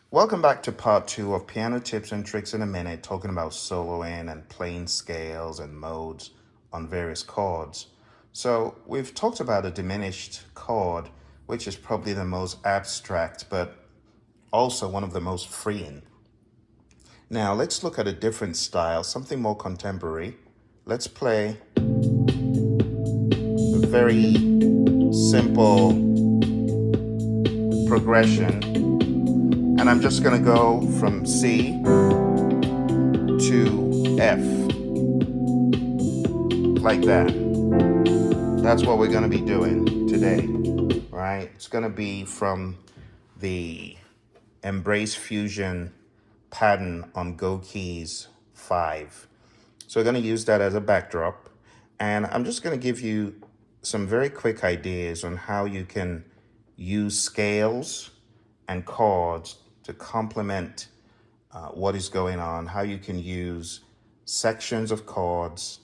Welcome back to part two of Piano Tips and Tricks in a Minute, talking about soloing and playing scales and modes on various chords. So, we've talked about a diminished chord, which is probably the most abstract, but also one of the most freeing. Now, let's look at a different style, something more contemporary. Let's play a very simple progression. And I'm just going to go from C to F, like that. That's what we're going to be doing today, right? It's going to be from the Embrace Fusion pattern on Go Keys 5. So we're going to use that as a backdrop. And I'm just going to give you some very quick ideas on how you can use scales and chords to complement what is going on, how you can use sections of chords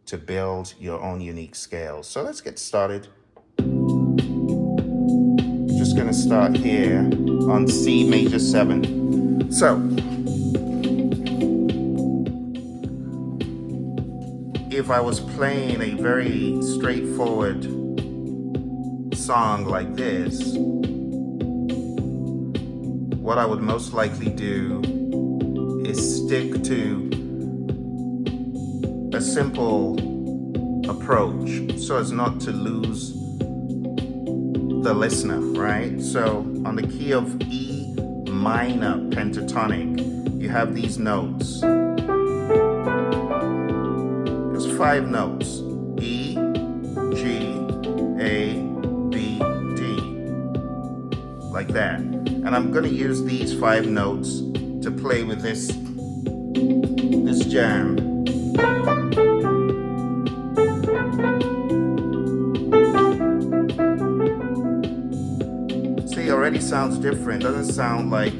to build your own unique scales. So let's get started. We're just going to start here on C major 7. So if I was playing a very straightforward song like this, what I would most likely do is stick to a simple approach so as not to lose the listener, right? So on the key of E minor pentatonic, you have these notes. There's 5 notes: E, G, A, B, D, like that. And I'm going to use these 5 notes to play with this jam. See, already sounds different. Doesn't sound like,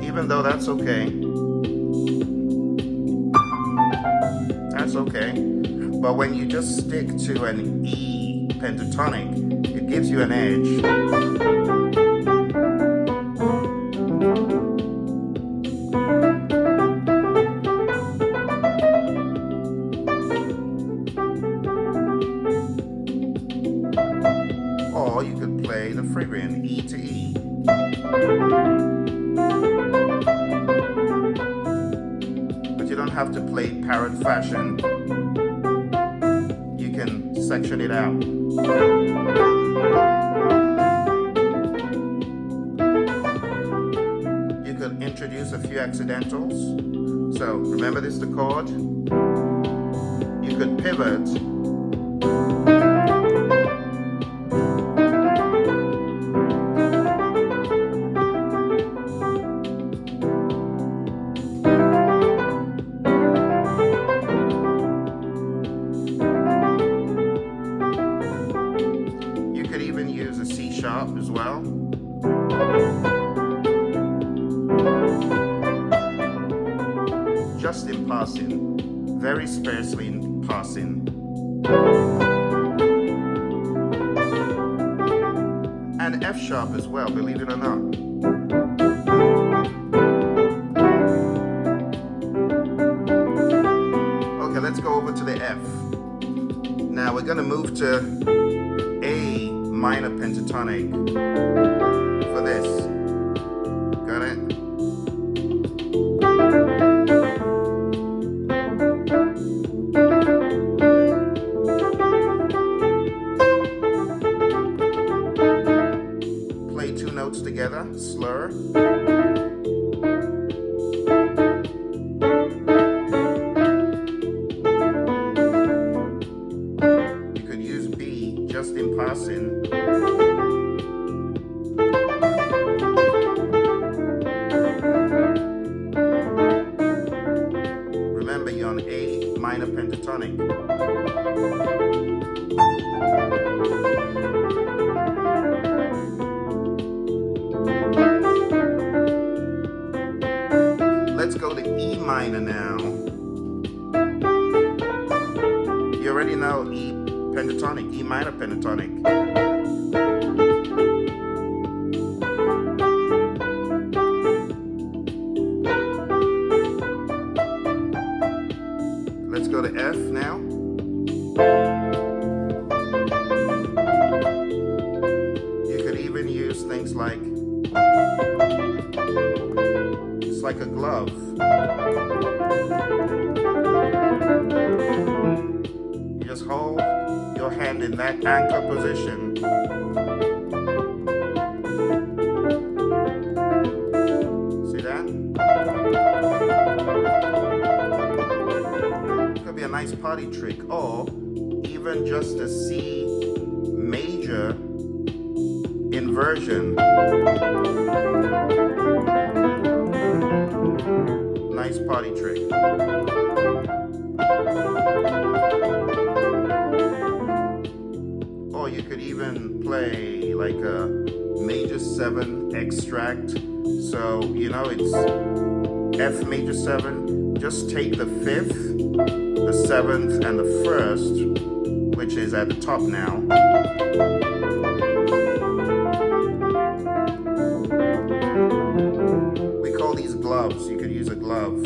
even though that's okay. That's okay. But when you just stick to an E pentatonic, it gives you an edge. Or you could play the Phrygian, E to E. But you don't have to play parrot fashion. You can section it out. You could introduce a few accidentals. So remember this, the chord. You could pivot. As well. Just in passing, very sparsely in passing. And F sharp as well, believe it or not. Okay, let's go over to the F. Now we're going to move to A minor pentatonic for this. Got it? Play 2 notes together, slur. You could use B just in passing. Remember, you're on A minor pentatonic. Let's go to E minor now. You already know E pentatonic, E minor pentatonic. to F now. You could even use things like, it's like a glove. You just hold your hand in that anchor position. See that? Could be a nice party trick, or even just a C major inversion. Nice party trick. Or you could even play like a major 7 extract. So, you know, it's F major 7. Just take the 5th, the 7th, and the 1st, which is at the top now. We call these gloves. You could use a glove.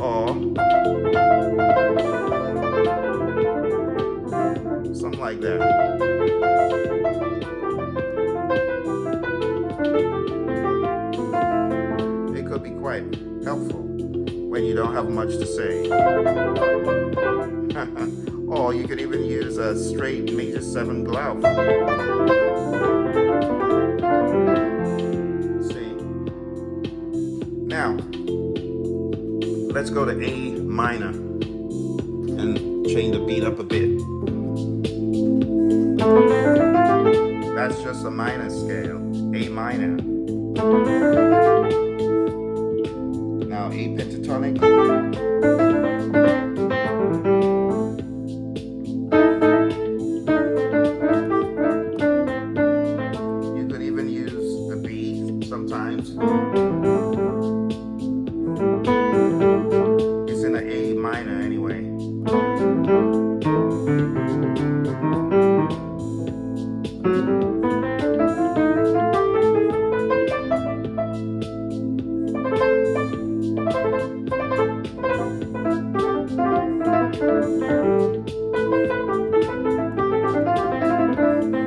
Or something like that. It could be quite helpful when you don't have much to say. Or you could even use a straight major 7 glove. See? Now, let's go to A minor and change the beat up a bit. That's just a minor scale, A minor. Now A pentatonic. You could even use the B sometimes. It's in an A minor anyway.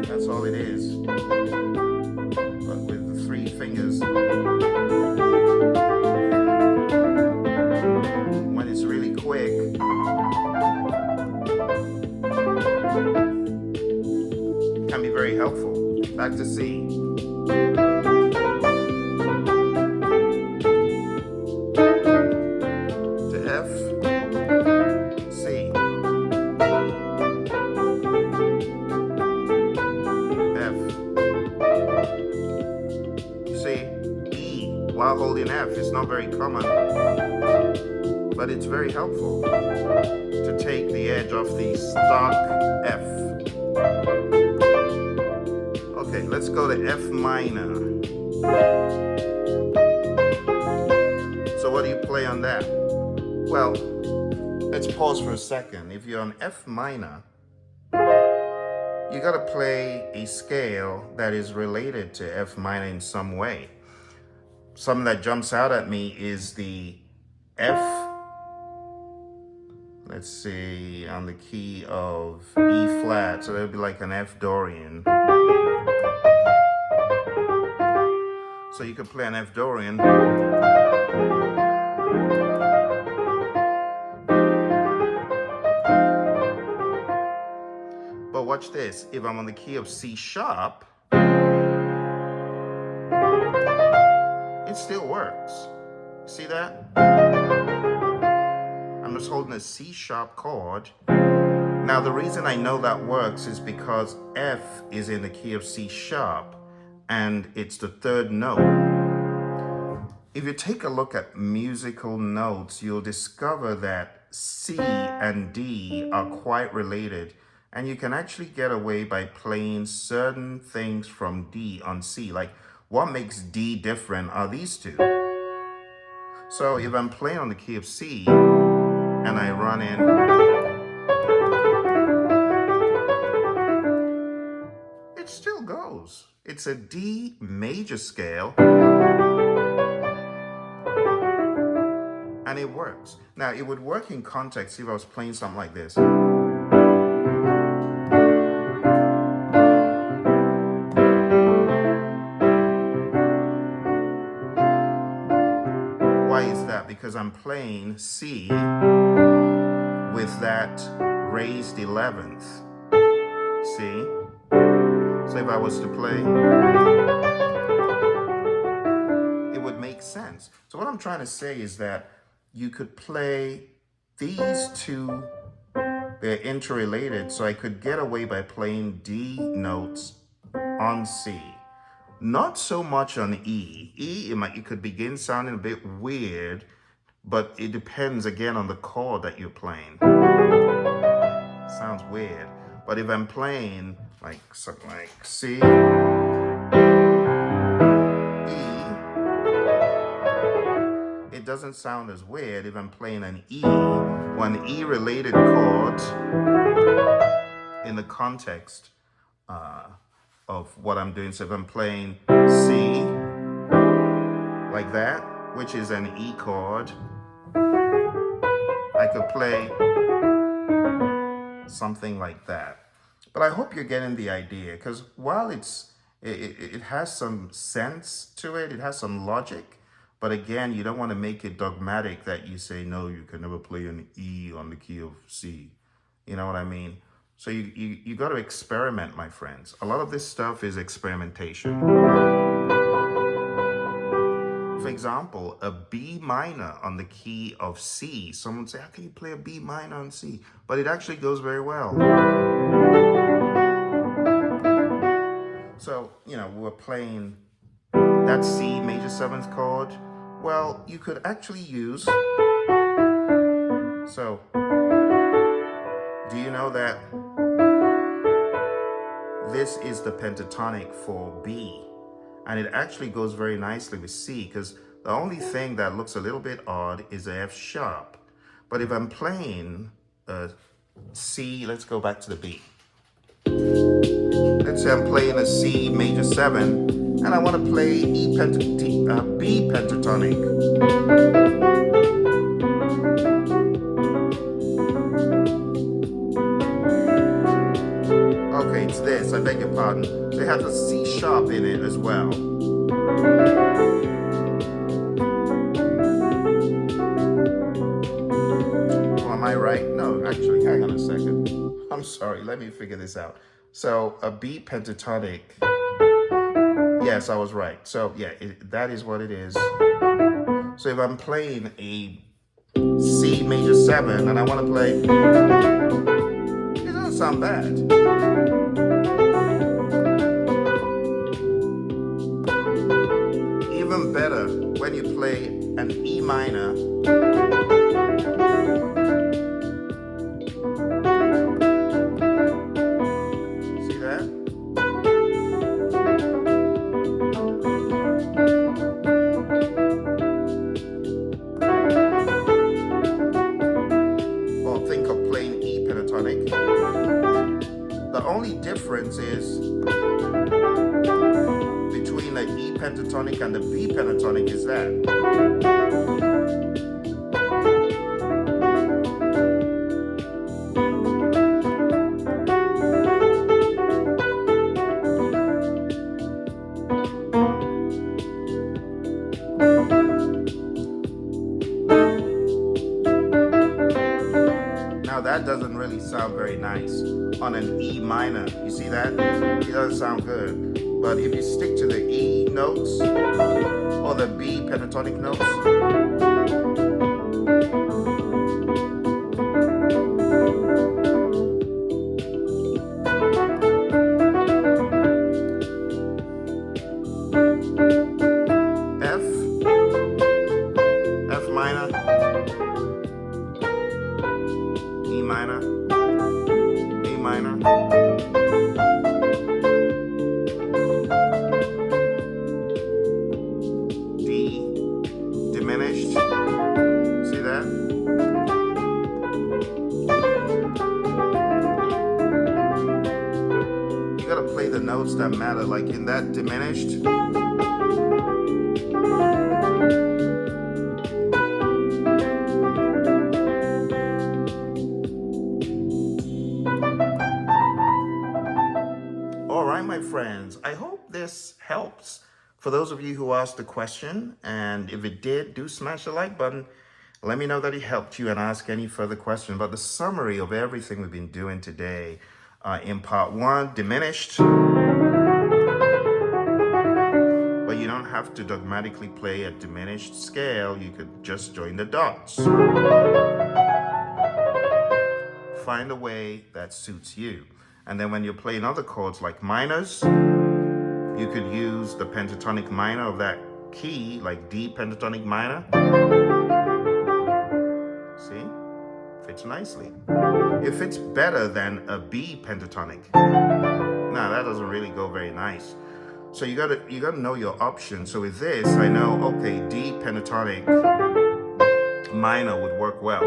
That's all it is, but with the 3 fingers. When it's really quick, it can be very helpful. Back to C. To F, C. While holding F, it's not very common, but it's very helpful to take the edge off the stock F. Okay, let's go to F minor. So what do you play on that? Well, let's pause for a second. If you're on F minor, you gotta play a scale that is related to F minor in some way. Something that jumps out at me is the F, let's see, on the key of E flat, so that would be like an F Dorian. So you could play an F Dorian. But watch this, if I'm on the key of C sharp, it still works. See that? I'm just holding a C sharp chord. Now the reason I know that works is because F is in the key of C sharp and it's the 3rd note. If you take a look at musical notes, you'll discover that C and D are quite related, and you can actually get away by playing certain things from D on C. Like, what makes D different are these 2. So if I'm playing on the key of C and I run in, it still goes. It's a D major scale. and it works. Now, it would work in context if I was playing something like this. Why is that? Because I'm playing C with that raised 11th. See? So if I was to play, it would make sense. So what I'm trying to say is that you could play these two, they're interrelated, so I could get away by playing D notes on C. Not so much on E. It could begin sounding a bit weird, but it depends again on the chord that you're playing. Sounds weird. But if I'm playing like something like C, it doesn't sound as weird if I'm playing an E, one E-related chord in the context of what I'm doing. So if I'm playing C like that, which is an E chord, I could play something like that. But I hope you're getting the idea, because while it has some sense to it, it has some logic, but again, you don't want to make it dogmatic that you say, no, you can never play an E on the key of C. You know what I mean? So you got to experiment, my friends. A lot of this stuff is experimentation. For example, a B minor on the key of C. Someone say, how can you play a B minor on C? But it actually goes very well. So, you know, we're playing that C major 7th chord. Well, you could actually use, so, do you know that this is the pentatonic for B? And it actually goes very nicely with C, because the only thing that looks a little bit odd is the F sharp. But if I'm playing C, let's go back to the B. Let's say I'm playing a C major 7, and I want to play B pentatonic. Okay, it's this, I beg your pardon. They have a C sharp in it as well. Well, am I right? No, actually, hang on a second. I'm sorry, let me figure this out. So a B pentatonic, yes, I was right. So yeah, that is what it is. So if I'm playing a C major 7 and I want to play, it doesn't sound bad. Even better when you play an E minor. See that? Or think of playing E pentatonic. The only difference is between the E pentatonic and the B pentatonic is that. Now that doesn't really sound very nice on an E minor. You see that? It doesn't sound good. But if you stick to the E notes or the B pentatonic notes, F minor, E minor, A minor, diminished. See that? You gotta play the notes that matter, like in that diminished. friends, I hope this helps. For those of you who asked the question, and if it did, do smash the like button. Let me know that it helped you and ask any further questions. But the summary of everything we've been doing today in part 1, diminished. But you don't have to dogmatically play a diminished scale. You could just join the dots. Find a way that suits you. And then when you're playing other chords like minors, you could use the pentatonic minor of that key, like D pentatonic minor. See? Fits nicely. It fits better than a B pentatonic. Now that doesn't really go very nice. So you gotta know your options. So with this, I know, okay, D pentatonic minor would work well.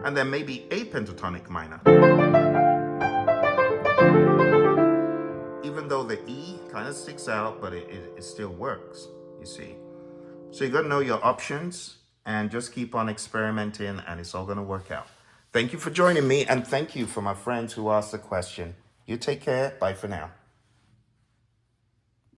And then maybe A pentatonic minor. Even though the E kind of sticks out, but it still works, you see. So you gotta know your options and just keep on experimenting, and it's all gonna work out. Thank you for joining me, and thank you for my friends who asked the question. You take care. Bye for now.